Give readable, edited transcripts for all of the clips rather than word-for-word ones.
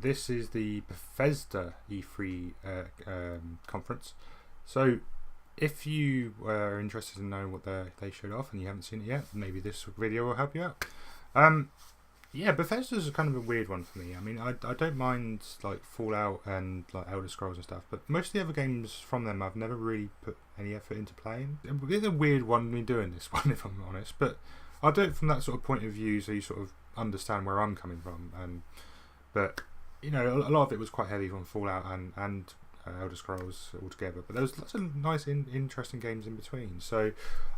this is the Bethesda E3 conference. So if you were interested in knowing what they showed off and you haven't seen it yet, maybe this video will help you out. Yeah, Bethesda's kind of a weird one for me. I mean, I don't mind like Fallout and like Elder Scrolls and stuff, but most of the other games from them I've never really put any effort into playing. It's a weird one me doing this one, if I'm honest, but I'll do it from that sort of point of view so you sort of understand where I'm coming from. But you know, a lot of it was quite heavy from Fallout and Elder Scrolls altogether, but there was lots of nice interesting games in between, so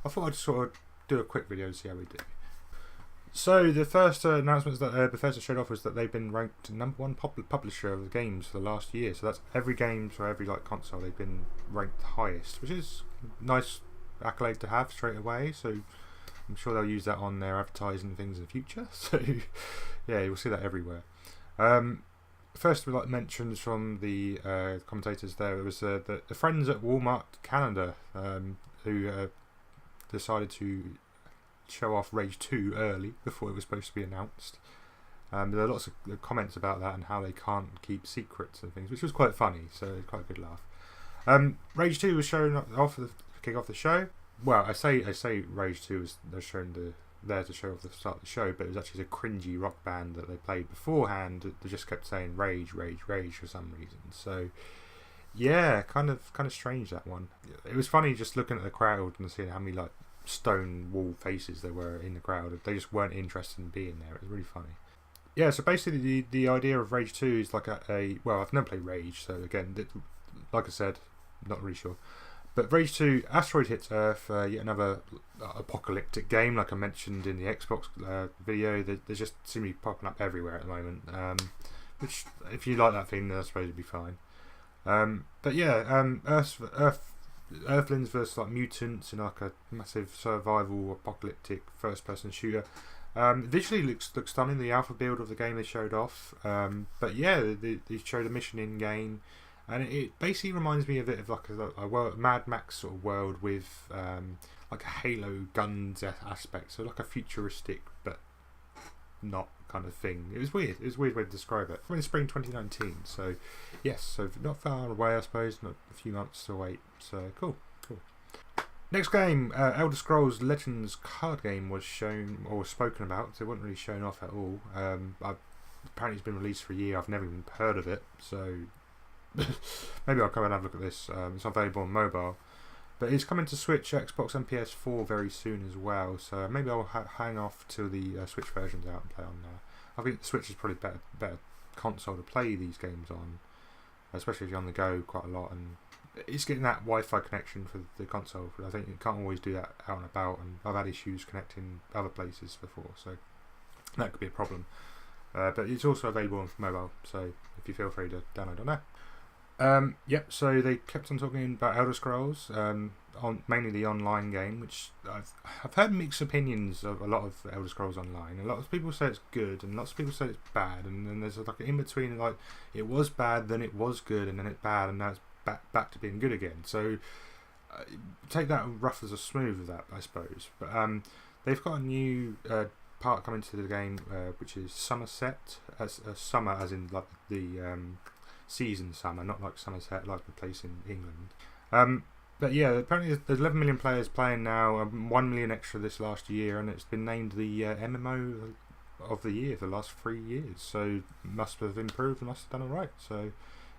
I thought I'd sort of do a quick video to see how we do. So the first announcements that Bethesda showed off was that they've been ranked #1 publisher of the games for the last year. So that's every game for every like console they've been ranked highest, which is a nice accolade to have straight away. So I'm sure they'll use that on their advertising things in the future. So yeah, you'll see that everywhere. First, we like mentions from the commentators there. It was the friends at Walmart Canada who decided to show off Rage 2 early before it was supposed to be announced. There are lots of comments about that and how they can't keep secrets and things, which was quite funny, so quite a good laugh. Rage 2 was shown off to kick off the show. Well, I say Rage 2 was shown there to show off the start of the show, but it was actually a cringy rock band that they played beforehand. They just kept saying Rage, Rage, Rage for some reason. So yeah, kind of strange, that one. It was funny just looking at the crowd and seeing how many like stone wall faces there were in the crowd. They just weren't interested in being there. It was really funny. Yeah, so basically the idea of Rage 2 is like well, I've never played Rage, so again, like I said, not really sure. But Rage 2, asteroid hits Earth, yet another apocalyptic game, like I mentioned in the Xbox video. They just seem to be popping up everywhere at the moment, which, if you like that thing, then I suppose it'd be fine. But yeah, Earthlings versus like mutants in like a massive survival apocalyptic first-person shooter. Visually looks stunning. The alpha build of the game they showed off. But yeah, they showed a mission in game, and it basically reminds me a bit of like a Mad Max sort of world with like a Halo guns aspect. So like a futuristic but not kind of thing. It was weird. It was a weird way to describe it. From in spring 2019. So yes, so not far away, I suppose. Not a few months to wait. So cool. Next game, Elder Scrolls Legends card game was shown or spoken about. So it wasn't really shown off at all. Apparently it's been released for a year. I've never even heard of it. So maybe I'll come and have a look at this. It's available on mobile. But it's coming to Switch, Xbox and PS4 very soon as well, so maybe I'll hang off till the Switch version's out and play on there. I think the Switch is probably better console to play these games on, especially if you're on the go quite a lot, and it's getting that Wi-Fi connection for the console. I think you can't always do that out and about, and I've had issues connecting other places before, so that could be a problem. But it's also available on mobile, so if you feel free to download on there. Yep, so they kept on talking about Elder Scrolls, on mainly the online game, which I've heard mixed opinions of a lot of Elder Scrolls Online. A lot of people say it's good, and lots of people say it's bad, and then there's like an in between, like it was bad, then it was good, and then it's bad, and now it's back to being good again. So take that rough as a smooth of that, I suppose. But they've got a new part coming to the game, which is Somerset, as summer as in like the season summer, not like Somerset like the place in England. But yeah, apparently there's 11 million players playing now, 1 million extra this last year, and it's been named the MMO of the year for the last 3 years, so must have improved and must have done alright. So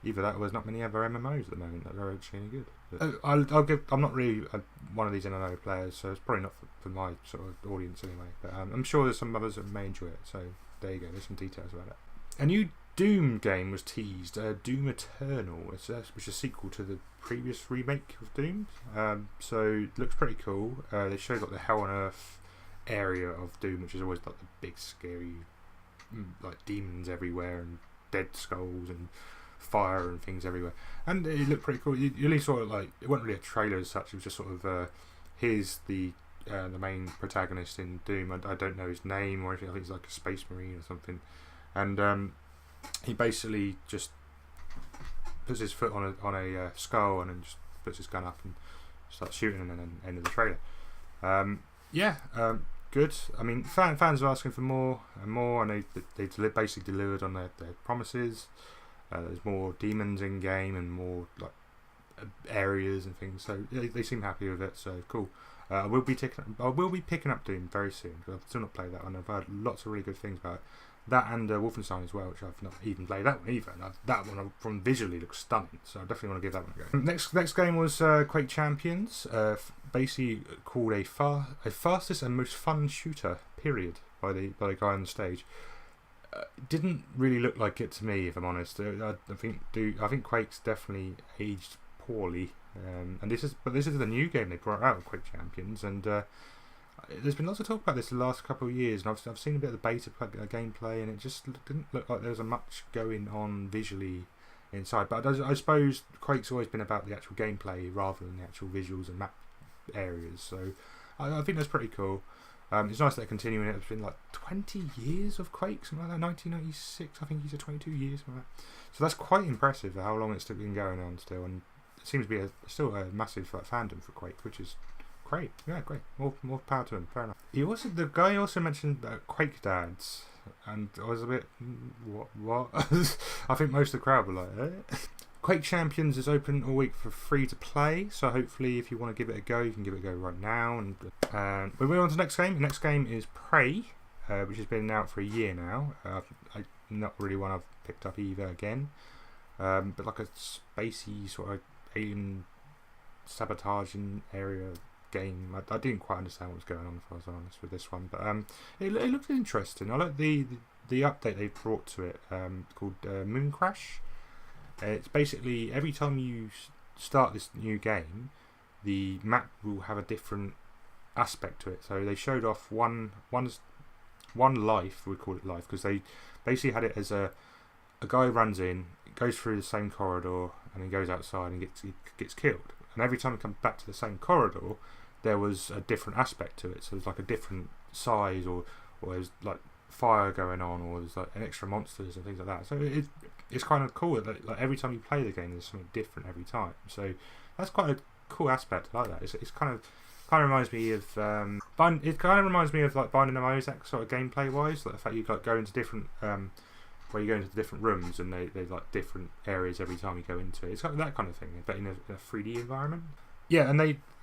either that or there's not many other MMOs at the moment that are actually any good. But I'm not really one of these MMO players, so it's probably not for my sort of audience anyway, but I'm sure there's some others that may enjoy it, so there you go, there's some details about it. A new Doom game was teased, Doom Eternal, which is a sequel to the previous remake of Doom. So it looks pretty cool. They showed like the Hell on Earth area of Doom, which is always like the big scary like demons everywhere and dead skulls and fire and things everywhere. And it looked pretty cool. You really sort of like, it wasn't really a trailer as such, it was just sort of here's the main protagonist in Doom. I don't know his name or anything. I think he's like a space marine or something. And he basically just puts his foot on a skull and then just puts his gun up and starts shooting, and then end of the trailer. good. I mean, fans are asking for more and more, and they basically delivered on their promises. There's more demons in game and more like areas and things, so they seem happy with it. So cool. I will be picking up Doom very soon, because I've still not played that one. I've heard lots of really good things about it. That and Wolfenstein as well, which I've not even played that one either. And that one from visually looks stunning, so I definitely want to give that one a go. Next game was Quake Champions, basically called a fastest and most fun shooter period by the guy on the stage. Didn't really look like it to me, if I'm honest. I think Quake's definitely aged poorly, and this is the new game they brought out, Quake Champions, and there's been lots of talk about this the last couple of years, and I've seen a bit of the beta gameplay, and it just didn't look like there was much going on visually inside. But I suppose Quake's always been about the actual gameplay rather than the actual visuals and map areas, so I think that's pretty cool. It's nice that they're continuing it. It's been like 20 years of Quake, something like that. 1996, I think he said 22 years, something like that. So that's quite impressive how long it's been going on still, and it seems to be still a massive fandom for Quake, which is great. Yeah, great. More power to him. Fair enough. The guy also mentioned Quake dads, and I was a bit what? I think most of the crowd were like, eh? Quake Champions is open all week for free to play, so hopefully if you want to give it a go, you can give it a go right now. And we're moving on to the next game. The next game is Prey, which has been out for a year now. Not really one I've picked up either again, but like a spacey sort of alien sabotaging area game. I didn't quite understand what was going on, if I was honest, with this one, but it looked interesting. I like the update they brought to it, called Moon Crash. It's basically every time you start this new game, the map will have a different aspect to it. So they showed off one life, we call it life, because they basically had it as a guy runs in, goes through the same corridor, and then goes outside and gets killed. And every time he comes back to the same corridor, there was a different aspect to it. So there's like a different size, or there's like fire going on, or there's like an extra monsters and things like that. So it's kind of cool that like every time you play the game, there's something different every time. So that's quite a cool aspect. I like that. It's kind of reminds me of like Binding of Isaac sort of gameplay wise. Like the fact you like go into different where you go into different rooms and they like different areas every time you go into it. It's kind of that kind of thing, but in a 3D environment. Yeah, and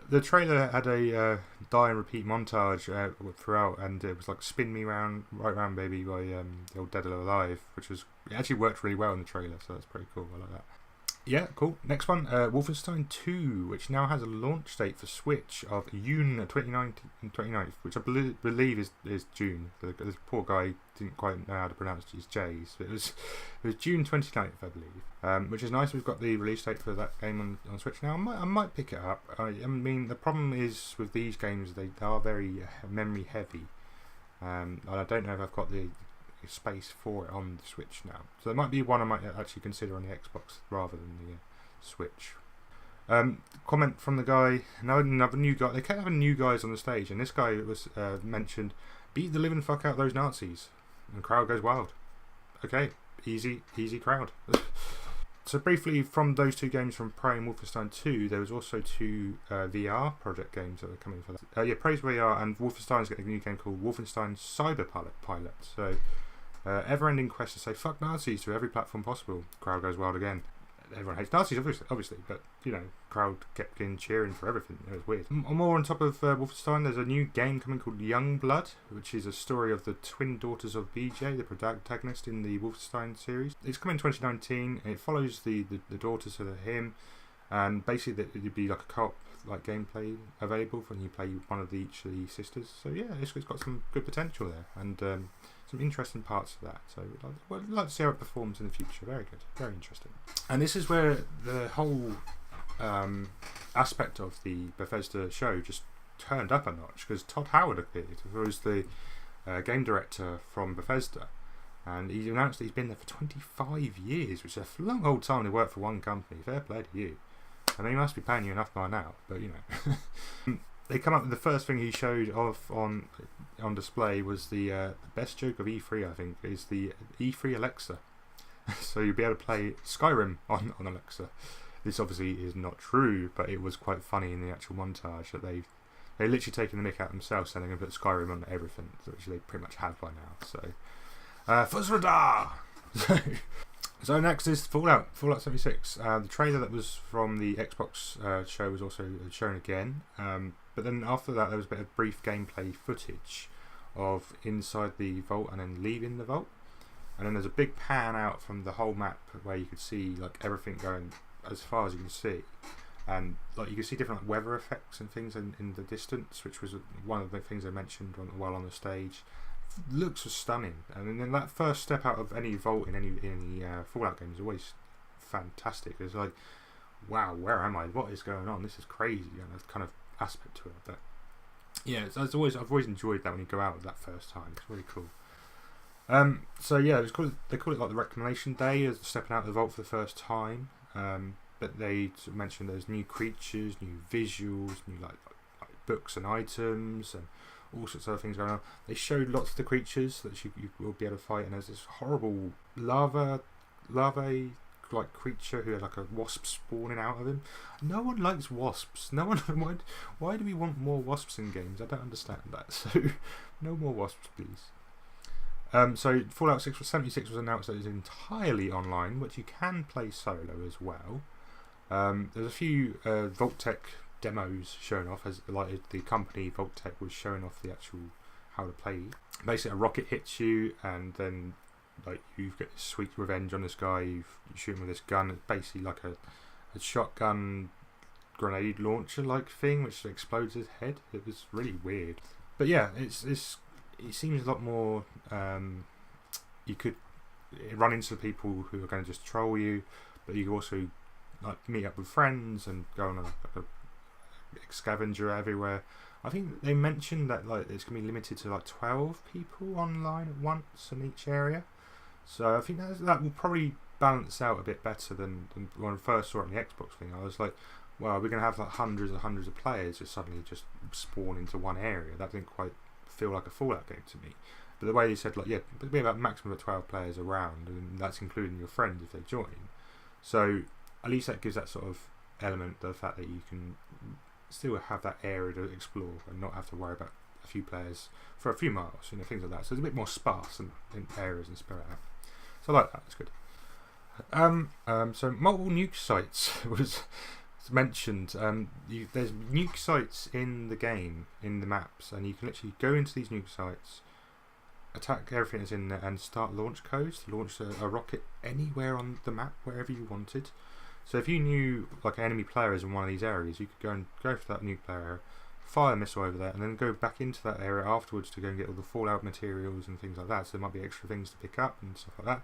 the trailer had a die and repeat montage throughout, and it was like "Spin Me Round, Right Round Baby" by the old Dead or Alive, which it actually worked really well in the trailer, so that's pretty cool. I like that. Yeah, cool. Next one, Wolfenstein 2, which now has a launch date for Switch of June 29th, which I believe is June. The poor guy didn't quite know how to pronounce his J's. But it was June 29th, I believe, which is nice. We've got the release date for that game on Switch now. I might pick it up. I mean, the problem is with these games, they are very memory heavy. And I don't know if I've got the space for it on the Switch now, so there might be one I might actually consider on the Xbox rather than the Switch. Comment from the guy, another new guy. They kept having new guys on the stage, and this guy was mentioned, "Beat the living fuck out those Nazis," and the crowd goes wild. Okay, easy crowd. So briefly, from those two games, from Prey and Wolfenstein 2, there was also two VR project games that were coming for that. Prey's VR, and Wolfenstein's getting a new game called Wolfenstein Cyber Pilot. So ever-ending quest to say fuck Nazis to every platform possible. Crowd goes wild again. Everyone hates Nazis, obviously, but crowd kept in cheering for everything. It was weird. More on top of Wolfenstein, there's a new game coming called Young Blood, which is a story of the twin daughters of BJ, the protagonist in the Wolfenstein series. It's coming in 2019, and it follows the daughters of him, and basically it'd be like a co-op like gameplay available when you play one of each of the sisters. So yeah, it's got some good potential there, and some interesting parts of that. So I'd like to see how it performs in the future. Very good, very interesting. And this is where the whole aspect of the Bethesda show just turned up a notch, because Todd Howard appeared, who was the game director from Bethesda, and he announced that he's been there for 25 years, which is a long old time to work for one company. Fair play to you. I mean, he must be paying you enough by now, but They come up with the first thing he showed off on display was the best joke of E3, I think, is the E3 Alexa. So you'll be able to play Skyrim on Alexa. This obviously is not true, but it was quite funny in the actual montage that they They're literally taking the mick out themselves, saying they're going to put Skyrim on everything, which they pretty much have by now. So, Fuzradar! So next is Fallout 76. The trailer that was from the Xbox show was also shown again. But then after that, there was a bit of brief gameplay footage of inside the vault and then leaving the vault. And then there's a big pan out from the whole map where you could see like everything going as far as you can see. And like you can see different weather effects and things in the distance, which was one of the things they mentioned while on the stage. Looks stunning, and then that first step out of any vault in any Fallout game is always fantastic. It's like, wow, where am I? What is going on? This is crazy. That kind of aspect to it. But yeah, I've always enjoyed that when you go out that first time. It's really cool. So yeah, they call it like the Reclamation Day as stepping out of the vault for the first time. But they sort of mentioned there's new creatures, new visuals, new like books and items, and all sorts of other things going on. They showed lots of the creatures that you will be able to fight, and there's this horrible lava like creature who had like a wasp spawning out of him. No one likes wasps. No one. Why do we want more wasps in games? I don't understand that. So no more wasps, please. So Fallout 76 was announced that it's entirely online, which you can play solo as well. There's a few Vault-Tec demos shown off, as like the company Vault-Tec was showing off the actual how to play. Basically, a rocket hits you, and then like you get this sweet revenge on this guy. You shoot him with this gun. It's basically like a shotgun grenade launcher like thing, which explodes his head. It was really weird, but yeah, it seems a lot more. You could run into people who are going to just troll you, but you also like meet up with friends and go on a scavenger everywhere. I think they mentioned that like it's going to be limited to like 12 people online at once in each area. So I think that will probably balance out a bit better than when I first saw it on the Xbox thing. I was like, well, we're going to have like hundreds of players just suddenly just spawn into one area. That didn't quite feel like a Fallout game to me. But the way they said, like, yeah, it'll be about maximum of 12 players around, and that's including your friends if they join. So at least that gives that sort of element, the fact that you can still have that area to explore and not have to worry about a few players for a few miles, things like that. So it's a bit more sparse in areas and spread out. So I like that. It's good. So multiple nuke sites was mentioned. There's nuke sites in the game, in the maps, and you can literally go into these nuke sites, attack everything that's in there, and start launch codes to launch a rocket anywhere on the map, wherever you wanted. So if you knew like an enemy player is in one of these areas, you could go for that nuke player area, fire a missile over there, and then go back into that area afterwards to go and get all the Fallout materials and things like that. So there might be extra things to pick up and stuff like that.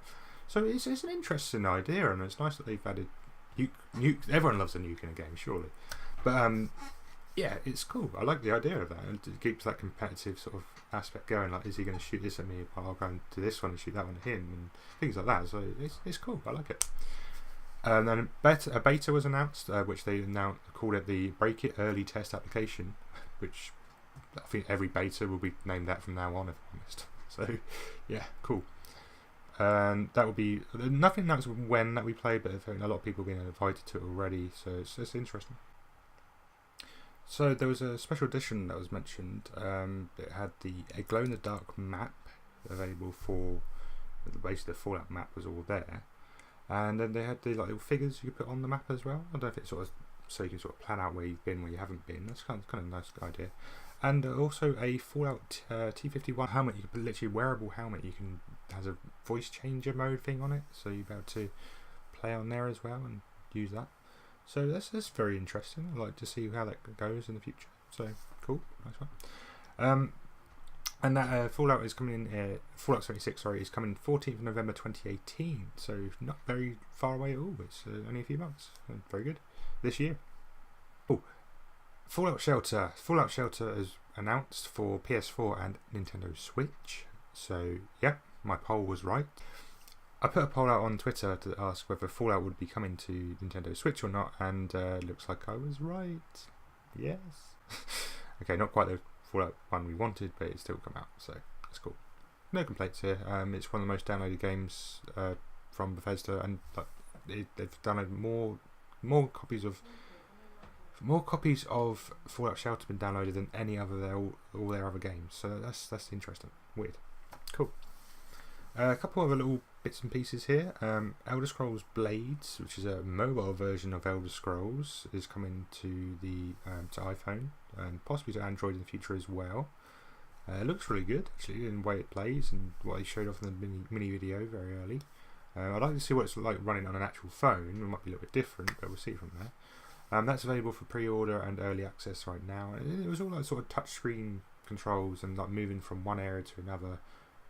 So it's an interesting idea, and it's nice that they've added nuke. Everyone loves a nuke in a game, surely. But yeah, it's cool. I like the idea of that. It keeps that competitive sort of aspect going. Like, is he going to shoot this at me? I'll go and do this one and shoot that one at him, and things like that. So it's cool. I like it. And then a beta was announced, which they now called it the Break It Early Test Application, which I think every beta will be named that from now on, if I'm honest. So yeah, cool. And that will be nothing announced when that we play, but I think a lot of people have been invited to it already, so it's interesting. So there was a special edition that was mentioned. It had a glow-in-the-dark map available for basically the Fallout map was all there, and then they had the like little figures you could put on the map as well. I don't know if it's sort of so you can sort of plan out where you've been, where you haven't been. That's kind of a nice idea. And also a Fallout T51 helmet. You can literally wearable helmet. Has a voice changer mode thing on it, so you'll be able to play on there as well and use that. So that's very interesting. I'd like to see how that goes in the future. So cool, nice one. And that Fallout is coming in. Fallout 76, sorry, is coming 14th of November 2018. So not very far away at all. It's only a few months. Very good. This year. Oh, Fallout Shelter. Fallout Shelter is announced for PS4 and Nintendo Switch. So yeah, my poll was right. I put a poll out on Twitter to ask whether Fallout would be coming to Nintendo Switch or not, and looks like I was right. Yes. Okay, not quite the Fallout one we wanted, but it's still come out, so that's cool. No complaints here. It's one of the most downloaded games from Bethesda, and they've downloaded more copies of More copies of Fallout Shelter have been downloaded than any other all their other games. So that's interesting. Weird. Cool. A couple of other little bits and pieces here. Elder Scrolls Blades, which is a mobile version of Elder Scrolls, is coming to the to iPhone and possibly to Android in the future as well. It looks really good actually in the way it plays and what they showed off in the mini video very early. I'd like to see what it's like running on an actual phone. It might be a little bit different, but we'll see from there. That's available for pre-order and early access right now. It was all like sort of touchscreen controls and like moving from one area to another.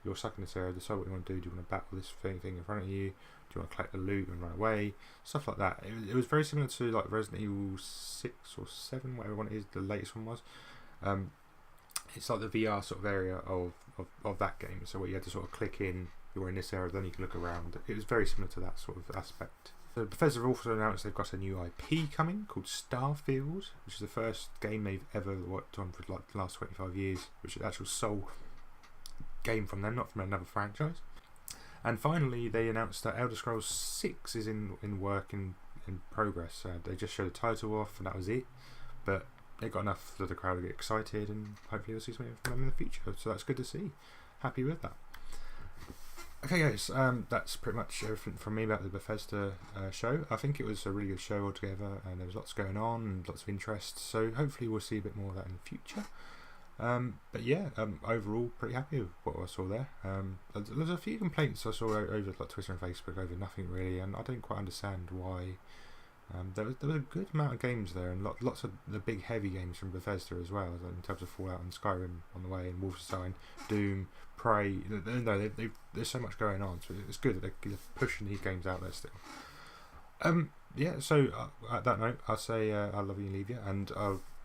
You're stuck in this area, decide what you want to do. Do you want to battle this thing in front of you? Do you want to collect the loot and run away? Stuff like that. It was very similar to like Resident Evil 6 or 7, whatever one it is, the latest one was. It's like the VR sort of area of that game. So where you had to sort of click in, you're in this area, then you can look around. It was very similar to that sort of aspect. So Bethesda have also announced they've got a new IP coming called Starfield, which is the first game they've ever worked on for like the last 25 years, which is the actual sole game from them, not from another franchise. And finally they announced that Elder Scrolls 6 is in work in progress. They just showed the title off and that was it, but it got enough for the crowd to get excited, and hopefully we'll see something from them in the future, so that's good to see. Happy with that. Okay guys, that's pretty much everything from me about the Bethesda show. I think it was a really good show altogether, and there was lots going on and lots of interest, so hopefully we'll see a bit more of that in the future. But yeah, overall pretty happy with what I saw there. There's a few complaints I saw over like Twitter and Facebook over nothing really, and I don't quite understand why. There was a good amount of games there, and lots of the big heavy games from Bethesda as well, in terms of Fallout and Skyrim on the way, and Wolfenstein, Doom, Prey. No, there's so much going on, so it's good that they're pushing these games out there still. Yeah, so at that note, I'll say I love you and leave you, and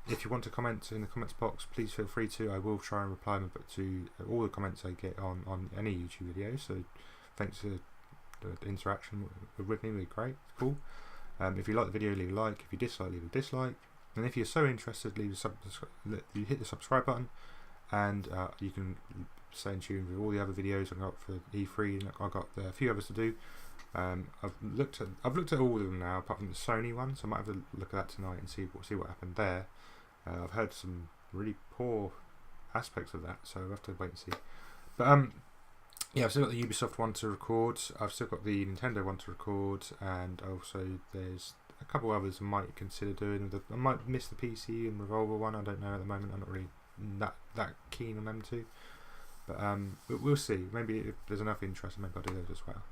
if you want to comment in the comments box, please feel free to. I will try and reply to all the comments I get on any YouTube video, so thanks for the interaction with me, it'd be great, cool. If you like the video, leave a like. If you dislike, leave a dislike. And if you're so interested, you hit the subscribe button, and you can stay in tune with all the other videos I've got for E3. And I've got a few others to do. I've looked at all of them now, apart from the Sony one. So I might have to look at that tonight and see what happened there. I've heard some really poor aspects of that, so I'll have to wait and see. But yeah, I've still got the Ubisoft one to record, I've still got the Nintendo one to record, and also there's a couple others I might consider doing. I might miss the PC and Revolver one, I don't know at the moment, I'm not really that keen on them two. But we'll see, maybe if there's enough interest, maybe I'll do those as well.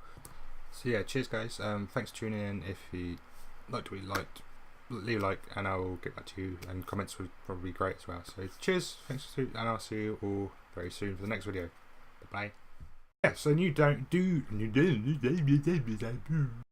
So yeah, cheers guys, thanks for tuning in. If you liked what you liked, leave a like and I'll get back to you, and comments would probably be great as well. So cheers, thanks for tuning, and I'll see you all very soon for the next video. Bye bye. Yeah, so